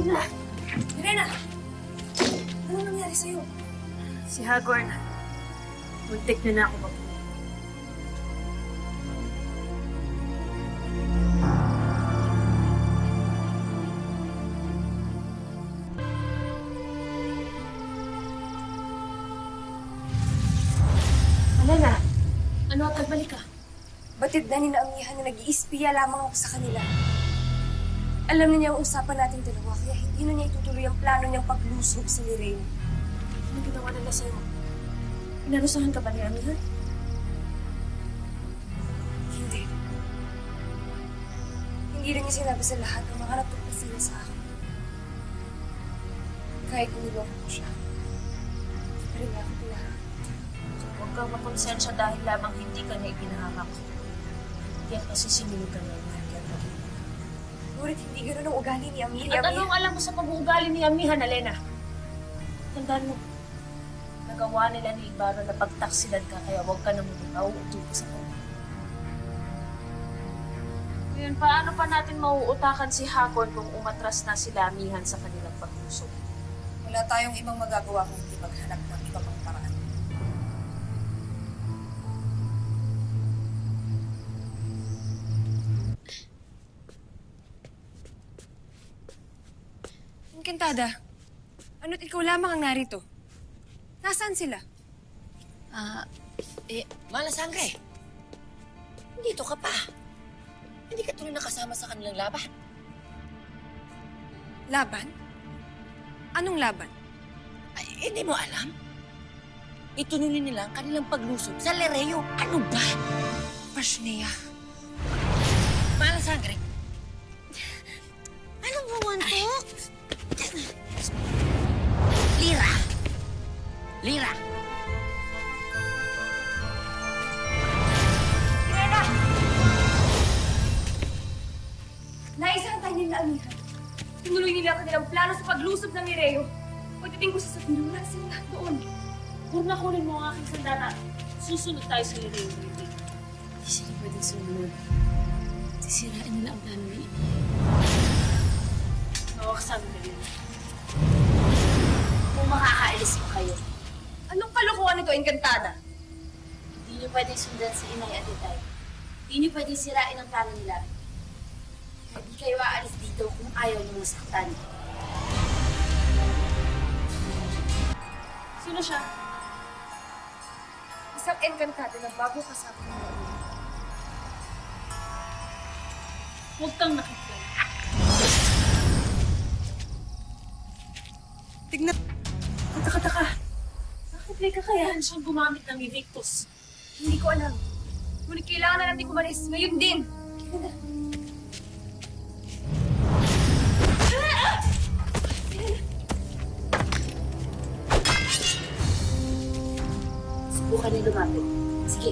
Irena! Irena! Anong nangyari sa'yo? Si Hagorn. Muntik na ako mag- Alana! Ano at nagbalik ka? Batid na ninaamihan na nag-iispiya lamang ako sa kanila. Alam na niya ang usapan natin dalawa, kaya hindi na niya itutuloy ang plano niyang paglusob sa Lirene. Ano ginawa nila sa'yo? Inarusahan ka ba ni Amihan? Hindi. Hindi rin niya sinabi sa lahat ang mga natuklasan sila sa akin. Kahit niloko ko siya, hindi pa rin niya ako pinahamak. Huwag kang makonsensya dahil lamang hindi ka na ipinahamak. Kaya kasi sinunod ka na yung ngunit hindi gano'n ang ugali ni Amihan. At anong alam mo sa pag-uugali ni Amihan, Alena? Tandaan mo, nagawa nila ni Ibarra na pagtaksilan ka, kaya huwag ka na mauuto sa kanya. Ngayon, paano pa natin mauutakan si Hagorn kung umatras na sila Amihan sa kanilang paglusog? Wala tayong ibang magagawa kung hindi maghanap ng iba pang paraan. Encantada, ano't ikaw lamang ang narito? Nasaan sila? Malasangre. Dito ka pa. Hindi ka tuloy nakasama sa kanilang laban. Laban? Anong laban? Ay, hindi mo alam? Itunuloy nila ang kanilang paglusob sa Lereo. Ano ba? Pashnea. Malasangre. Ano buwan to? Lira! Lira! Irena! Naisahan nila Amihan. Tinuloy nila ang kanilang plano sa paglusob ng Mireo. Pagdating ko sa Sabino, wala sila lahat doon. Kung nakunin mo ang aking sandata, susunod tayo sa Lireo. Hindi sila pwedeng sumunod. Sisirain nila ang plano ni Ina. Nawaksan na rin. Kung makakaalis pa kayo, Anong kalokohan nito, Encantada? Hindi niyo pwedeng sundan si Inay at Itay. Hindi niyo pwedeng sirain ang plano nila. Hindi kayo aalis dito kung ayaw niyo masaktan. sino siya? Isang Encantada na bago kasama niya. Huwag kang nakikita. Tignan. Taka. Bakit may kakayahan siyang gumamit ng Evictus? Hindi ko alam. Ngunit kailangan na natin kumalis. Ngayon din. Subukan niyo lumapit. Sige,